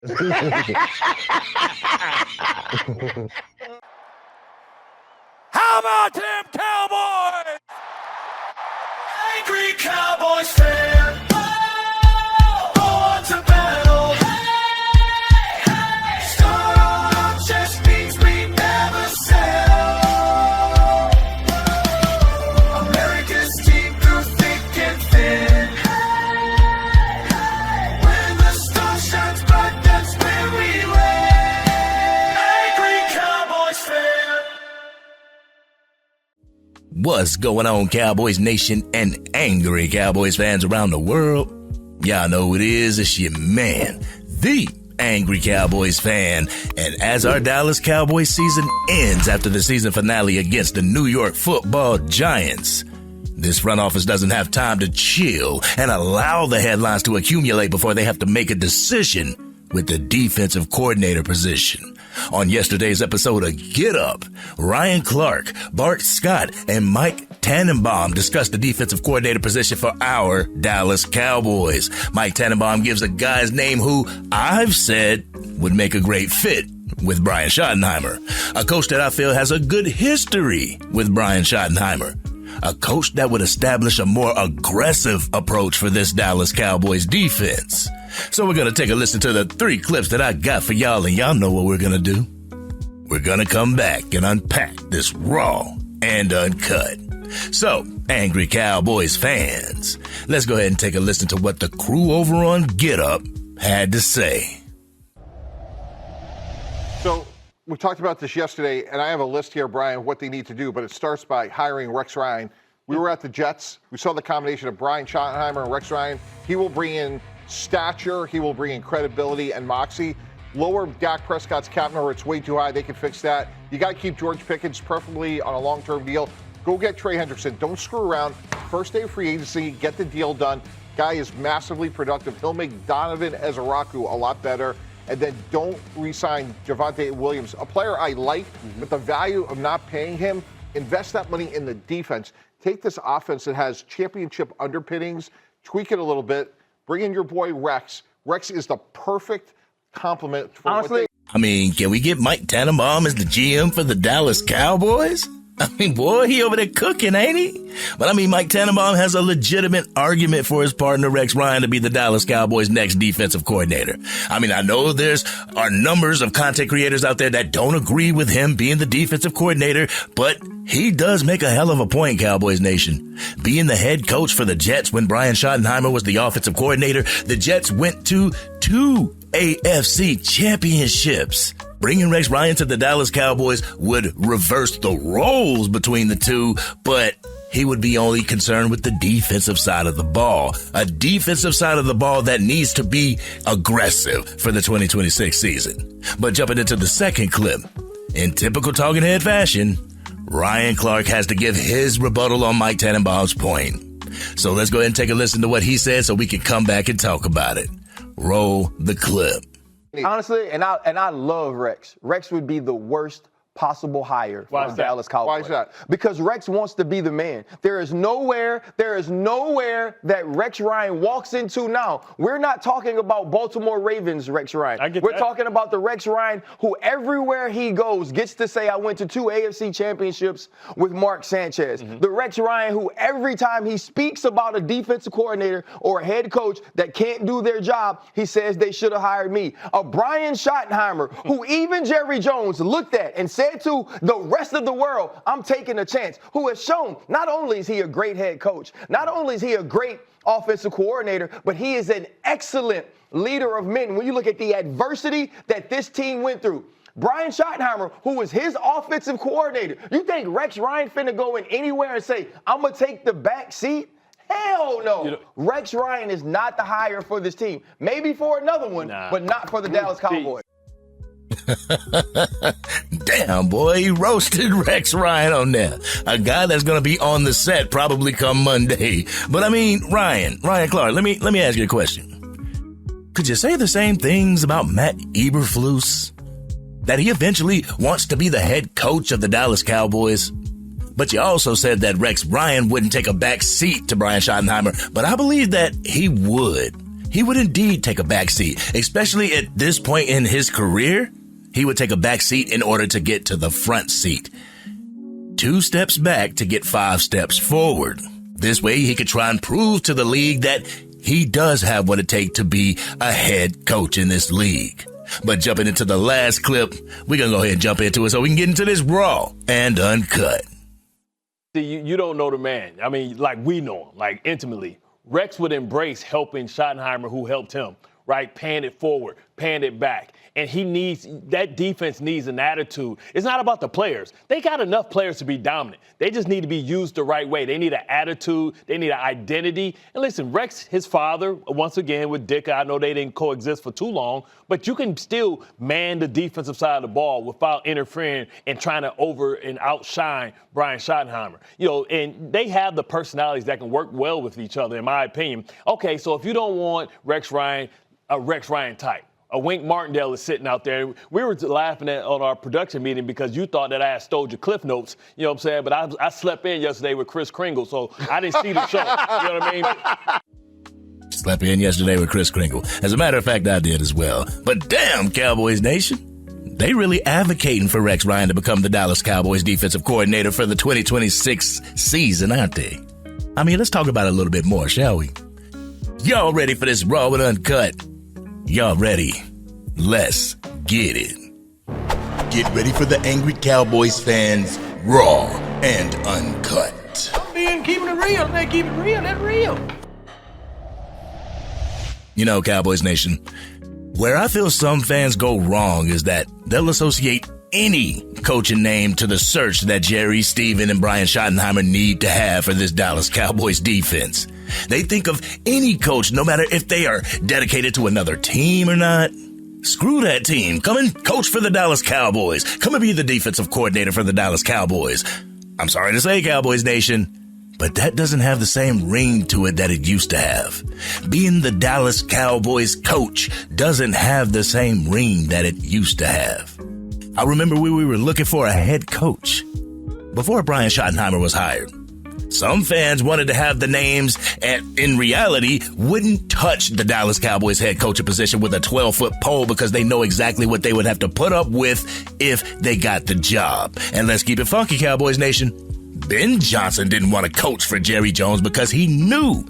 How about them Cowboys? Angry Cowboys fan, born to battle. Hey, hey, strong chest means we never settle. America's team through thick and thin. Hey, hey, when the sun shines bright, that's when we win. Angry Cowboys fan. What's going on, Cowboys Nation and Angry Cowboys fans around the world? Y'all know who it is. It's your man, the Angry Cowboys fan. And as our Dallas Cowboys season ends after the season finale against the New York Football Giants, this front office doesn't have time to chill and allow the headlines to accumulate before they have to make a decision with the defensive coordinator position. On yesterday's episode of Get Up, Ryan Clark, Bart Scott, and Mike Tannenbaum discussed the defensive coordinator position for our Dallas Cowboys. Mike Tannenbaum gives a guy's name who I've said would make a great fit with Brian Schottenheimer, a coach that I feel has a good history with Brian Schottenheimer, a coach that would establish a more aggressive approach for this Dallas Cowboys defense. So we're going to take a listen to the 3 clips that I got for y'all, and y'all know what we're going to do. We're going to come back and unpack this raw and uncut. So, Angry Cowboys fans, let's go ahead and take a listen to what the crew over on Get Up had to say. So we talked about this yesterday, and I have a list here, Brian, of what they need to do, but it starts by hiring Rex Ryan. We were at the Jets. We saw the combination of Brian Schottenheimer and Rex Ryan. He will bring in stature, he will bring in credibility and moxie. Lower Dak Prescott's cap number, it's way too high. They can fix that. You got to keep George Pickens, preferably on a long-term deal. Go get Trey Hendrickson. Don't screw around. First day of free agency, get the deal done. Guy is massively productive. He'll make Donovan Ezeraku a lot better. And then don't re-sign Javonte Williams, a player I like, but the value of not paying him, invest that money in the defense. Take this offense that has championship underpinnings, tweak it a little bit, bring in your boy Rex. Rex is the perfect complement for Honestly, I mean, can we get Mike Tannenbaum as the GM for the Dallas Cowboys? I mean, boy, he over there cooking, ain't he? But I mean, Mike Tannenbaum has a legitimate argument for his partner Rex Ryan to be the Dallas Cowboys' next defensive coordinator. I mean, I know are numbers of content creators out there that don't agree with him being the defensive coordinator, but he does make a hell of a point, Cowboys Nation. Being the head coach for the Jets when Brian Schottenheimer was the offensive coordinator, the Jets went to 2 AFC championships. Bringing Rex Ryan to the Dallas Cowboys would reverse the roles between the two, but he would be only concerned with the defensive side of the ball. A defensive side of the ball that needs to be aggressive for the 2026 season. But jumping into the second clip, in typical talking head fashion, Ryan Clark has to give his rebuttal on Mike Tannenbaum's point. So let's go ahead and take a listen to what he said so we can come back and talk about it. Roll the clip. honestly, and I love Rex. Rex would be the worst possible hire for the Dallas Cowboys. Why is that? Because Rex wants to be the man. There is nowhere that Rex Ryan walks into now. We're not talking about Baltimore Ravens Rex Ryan. We're talking about the Rex Ryan who everywhere he goes gets to say, I went to 2 AFC championships with Mark Sanchez. Mm-hmm. The Rex Ryan who every time he speaks about a defensive coordinator or a head coach that can't do their job, he says they should have hired me. A Brian Schottenheimer who even Jerry Jones looked at and said to the rest of the world, I'm taking a chance, who has shown not only is he a great head coach, not only is he a great offensive coordinator, but he is an excellent leader of men. When you look at the adversity that this team went through, Brian Schottenheimer, who was his offensive coordinator, you think Rex Ryan finna go in anywhere and say, I'm going to take the back seat? Hell no. Rex Ryan is not the hire for this team. Maybe for another one, but not for the Dallas Cowboys. Damn, boy, he roasted Rex Ryan on there. A guy that's going to be on the set probably come Monday. But I mean, Ryan Clark, let me ask you a question. Could you say the same things about Matt Eberflus? That he eventually wants to be the head coach of the Dallas Cowboys? But you also said that Rex Ryan wouldn't take a back seat to Brian Schottenheimer, but I believe that he would. he would indeed take a back seat, especially at this point in his career. He would take a back seat in order to get to the front seat. 2 steps back to get 5 steps forward. This way he could try and prove to the league that he does have what it takes to be a head coach in this league. But jumping into the last clip, we're going to go ahead and jump into it so we can get into this raw and uncut. See, you don't know the man. I mean, like we know him, like intimately. Rex would embrace helping Schottenheimer, who helped him, right? Paying it forward, paying it back. And that defense needs an attitude. It's not about the players. They got enough players to be dominant. They just need to be used the right way. They need an attitude. They need an identity. And listen, Rex, his father, once again with Dick, I know they didn't coexist for too long, but you can still man the defensive side of the ball without interfering and trying to over and outshine Brian Schottenheimer. And they have the personalities that can work well with each other, in my opinion. Okay, so if you don't want Rex Ryan, a Rex Ryan type. A Wink Martindale is sitting out there. We were laughing on our production meeting because you thought that I had stole your Cliff Notes. You know what I'm saying? But I slept in yesterday with Kris Kringle, so I didn't see the show. You know what I mean? Slept in yesterday with Kris Kringle. As a matter of fact, I did as well. But damn, Cowboys Nation. They really advocating for Rex Ryan to become the Dallas Cowboys defensive coordinator for the 2026 season, aren't they? I mean, let's talk about it a little bit more, shall we? Y'all ready for this raw and uncut? Y'all ready? Let's get it. Get ready for the Angry Cowboys fans, raw and uncut. I'm keeping it real. They keep it real. That's real. You know, Cowboys Nation, where I feel some fans go wrong is that they'll associate any coaching name to the search that Jerry, Steven, and Brian Schottenheimer need to have for this Dallas Cowboys defense. They think of any coach, no matter if they are dedicated to another team or not. Screw that team. Come and coach for the Dallas Cowboys. Come and be the defensive coordinator for the Dallas Cowboys. I'm sorry to say, Cowboys Nation, but that doesn't have the same ring to it that it used to have. Being the Dallas Cowboys coach doesn't have the same ring that it used to have. I remember when we were looking for a head coach before Brian Schottenheimer was hired. Some fans wanted to have the names and, in reality, wouldn't touch the Dallas Cowboys head coaching position with a 12-foot pole because they know exactly what they would have to put up with if they got the job. And let's keep it funky, Cowboys Nation. Ben Johnson didn't want to coach for Jerry Jones because he knew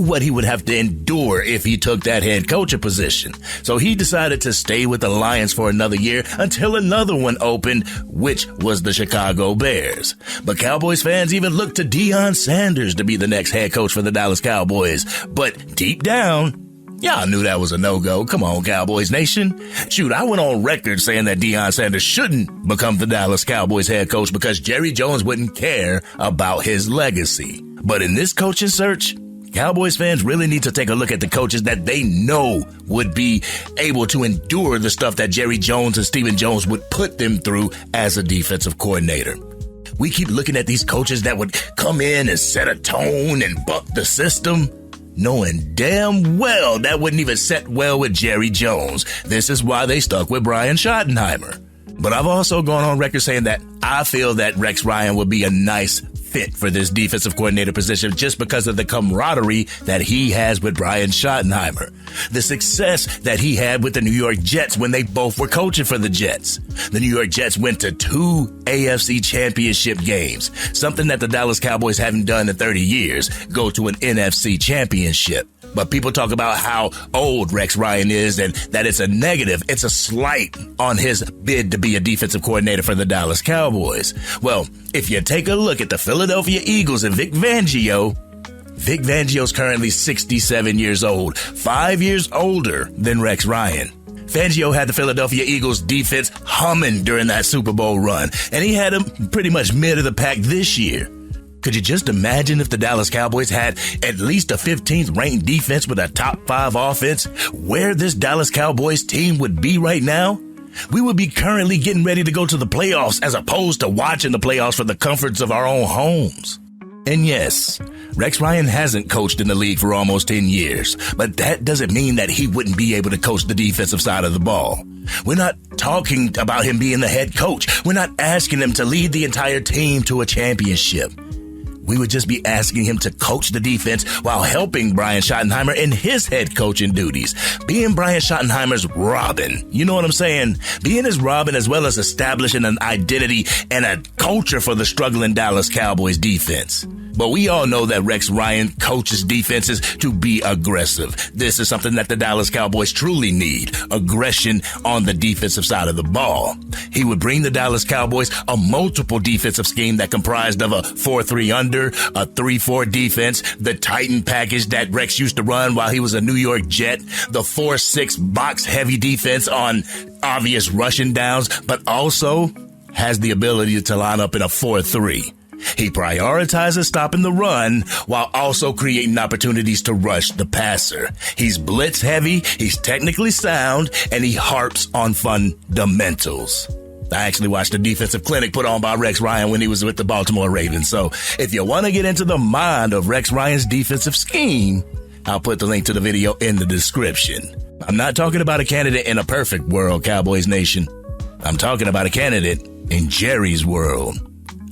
what he would have to endure if he took that head coaching position. So he decided to stay with the Lions for another year until another one opened, which was the Chicago Bears. But Cowboys fans even looked to Deion Sanders to be the next head coach for the Dallas Cowboys. But deep down, y'all knew that was a no-go. Come on, Cowboys Nation. Shoot, I went on record saying that Deion Sanders shouldn't become the Dallas Cowboys head coach because Jerry Jones wouldn't care about his legacy. But in this coaching search, Cowboys fans really need to take a look at the coaches that they know would be able to endure the stuff that Jerry Jones and Stephen Jones would put them through as a defensive coordinator. We keep looking at these coaches that would come in and set a tone and buck the system, knowing damn well that wouldn't even set well with Jerry Jones. This is why they stuck with Brian Schottenheimer. But I've also gone on record saying that I feel that Rex Ryan would be a nice fit for this defensive coordinator position just because of the camaraderie that he has with Brian Schottenheimer. The success that he had with the New York Jets when they both were coaching for the Jets. The New York Jets went to 2 AFC championship games, something that the Dallas Cowboys haven't done in 30 years, go to an NFC championship. But people talk about how old Rex Ryan is and that it's a negative, it's a slight on his bid to be a defensive coordinator for the Dallas Cowboys. Well, if you take a look at the Philadelphia Eagles and Vic Fangio's currently 67 years old, 5 years older than Rex Ryan. Fangio had the Philadelphia Eagles defense humming during that Super Bowl run, and he had them pretty much mid of the pack this year. Could you just imagine if the Dallas Cowboys had at least a 15th ranked defense with a top 5 offense, where this Dallas Cowboys team would be right now? We would be currently getting ready to go to the playoffs as opposed to watching the playoffs from the comforts of our own homes. And yes, Rex Ryan hasn't coached in the league for almost 10 years, but that doesn't mean that he wouldn't be able to coach the defensive side of the ball. We're not talking about him being the head coach. We're not asking him to lead the entire team to a championship. we would just be asking him to coach the defense while helping Brian Schottenheimer in his head coaching duties. Being Brian Schottenheimer's Robin. You know what I'm saying? Being his Robin as well as establishing an identity and a culture for the struggling Dallas Cowboys defense. But we all know that Rex Ryan coaches defenses to be aggressive. This is something that the Dallas Cowboys truly need. Aggression on the defensive side of the ball. He would bring the Dallas Cowboys a multiple defensive scheme that comprised of a 4-3 under, a 3-4 defense, the Titan package that Rex used to run while he was a New York Jet, the 4-6 box heavy defense on obvious rushing downs, but also has the ability to line up in a 4-3. He prioritizes stopping the run while also creating opportunities to rush the passer. He's blitz heavy, he's technically sound, and he harps on fundamentals. I actually watched a defensive clinic put on by Rex Ryan when he was with the Baltimore Ravens. So if you want to get into the mind of Rex Ryan's defensive scheme, I'll put the link to the video in the description. I'm not talking about a candidate in a perfect world, Cowboys Nation. I'm talking about a candidate in Jerry's world.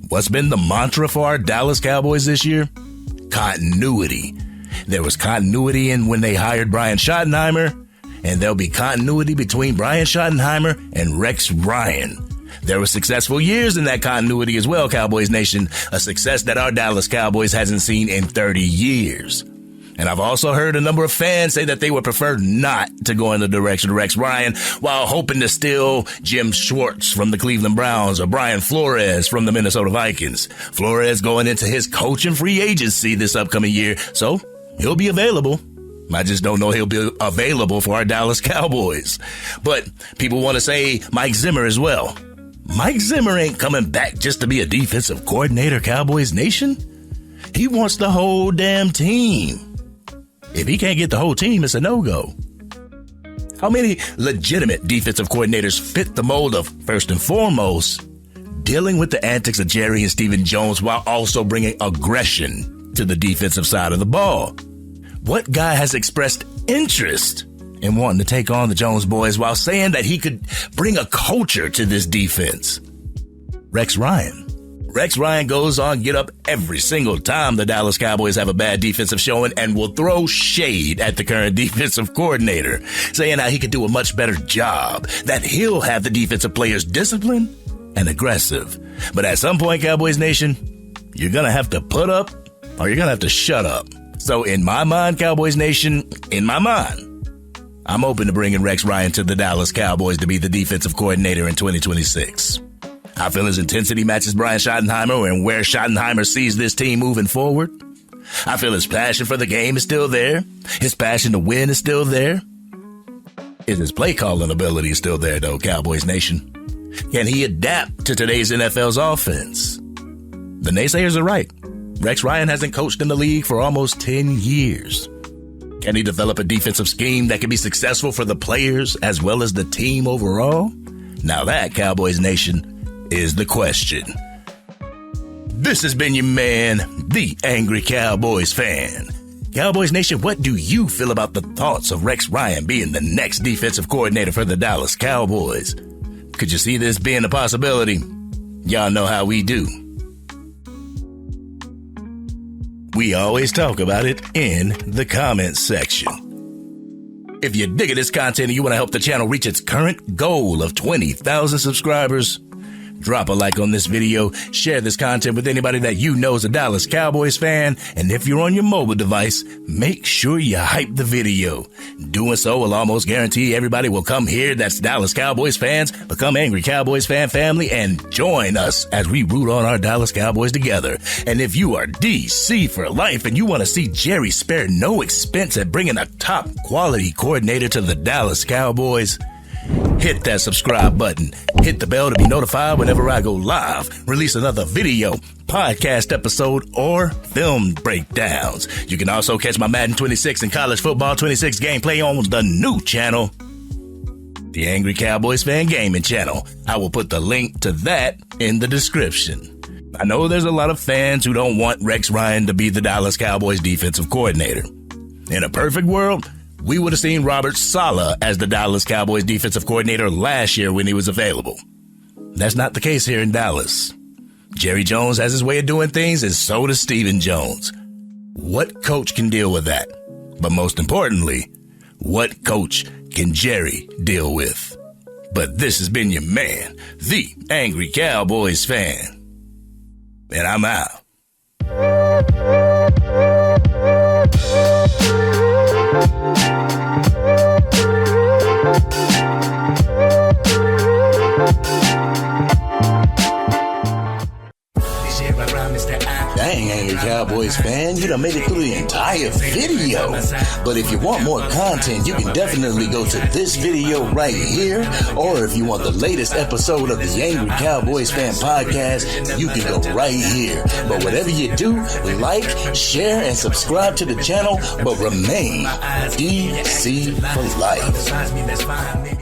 What's been the mantra for our Dallas Cowboys this year? Continuity. There was continuity in when they hired Brian Schottenheimer, and there'll be continuity between Brian Schottenheimer and Rex Ryan. There were successful years in that continuity as well, Cowboys Nation, a success that our Dallas Cowboys hasn't seen in 30 years. And I've also heard a number of fans say that they would prefer not to go in the direction of Rex Ryan while hoping to steal Jim Schwartz from the Cleveland Browns or Brian Flores from the Minnesota Vikings. Flores going into his coaching free agency this upcoming year, so he'll be available. I just don't know he'll be available for our Dallas Cowboys. But people want to say Mike Zimmer as well. Mike Zimmer ain't coming back just to be a defensive coordinator, Cowboys Nation. He wants the whole damn team. If he can't get the whole team, it's a no-go. How many legitimate defensive coordinators fit the mold of, first and foremost, dealing with the antics of Jerry and Stephen Jones while also bringing aggression to the defensive side of the ball? What guy has expressed interest in wanting to take on the Jones boys while saying that he could bring a culture to this defense? Rex Ryan. Rex Ryan goes on get up every single time the Dallas Cowboys have a bad defensive showing and will throw shade at the current defensive coordinator, saying how he could do a much better job, that he'll have the defensive players disciplined and aggressive. But at some point, Cowboys Nation, you're going to have to put up or you're going to have to shut up. So in my mind, Cowboys Nation, in my mind, I'm open to bringing Rex Ryan to the Dallas Cowboys to be the defensive coordinator in 2026. I feel his intensity matches Brian Schottenheimer and where Schottenheimer sees this team moving forward. I feel his passion for the game is still there. His passion to win is still there. Is his play calling ability still there, though, Cowboys Nation? Can he adapt to today's NFL's offense? The naysayers are right. Rex Ryan hasn't coached in the league for almost 10 years. Can he develop a defensive scheme that can be successful for the players as well as the team overall? Now that, Cowboys Nation, is the question. This has been your man, the Angry Cowboys Fan. Cowboys Nation, what do you feel about the thoughts of Rex Ryan being the next defensive coordinator for the Dallas Cowboys? Could you see this being a possibility? Y'all know how we do. We always talk about it in the comments section. If you're digging this content and you want to help the channel reach its current goal of 20,000 subscribers, drop a like on this video, share this content with anybody that you know is a Dallas Cowboys fan, and if you're on your mobile device, make sure you hype the video. Doing so will almost guarantee everybody will come here that's Dallas Cowboys fans, become Angry Cowboys fan family, and join us as we root on our Dallas Cowboys together. And if you are DC for life and you want to see Jerry spare no expense at bringing a top quality coordinator to the Dallas Cowboys, hit that subscribe button. Hit the bell to be notified whenever I go live, release another video, podcast episode, or film breakdowns. You can also catch my Madden 26 and College Football 26 gameplay on the new channel, the Angry Cowboys Fan Gaming channel. I will put the link to that in the description. I know there's a lot of fans who don't want Rex Ryan to be the Dallas Cowboys defensive coordinator. In a perfect world, we would have seen Robert Saleh as the Dallas Cowboys defensive coordinator last year when he was available. That's not the case here in Dallas. Jerry Jones has his way of doing things, and so does Stephen Jones. What coach can deal with that? But most importantly, what coach can Jerry deal with? But this has been your man, the Angry Cowboys Fan. And I'm out. Dang, Angry Cowboys fan, you done made it through the entire video. But if you want more content, you can definitely go to this video right here. Or if you want the latest episode of the Angry Cowboys Fan podcast, you can go right here. But whatever you do, like, share, and subscribe to the channel, but remain DC for life.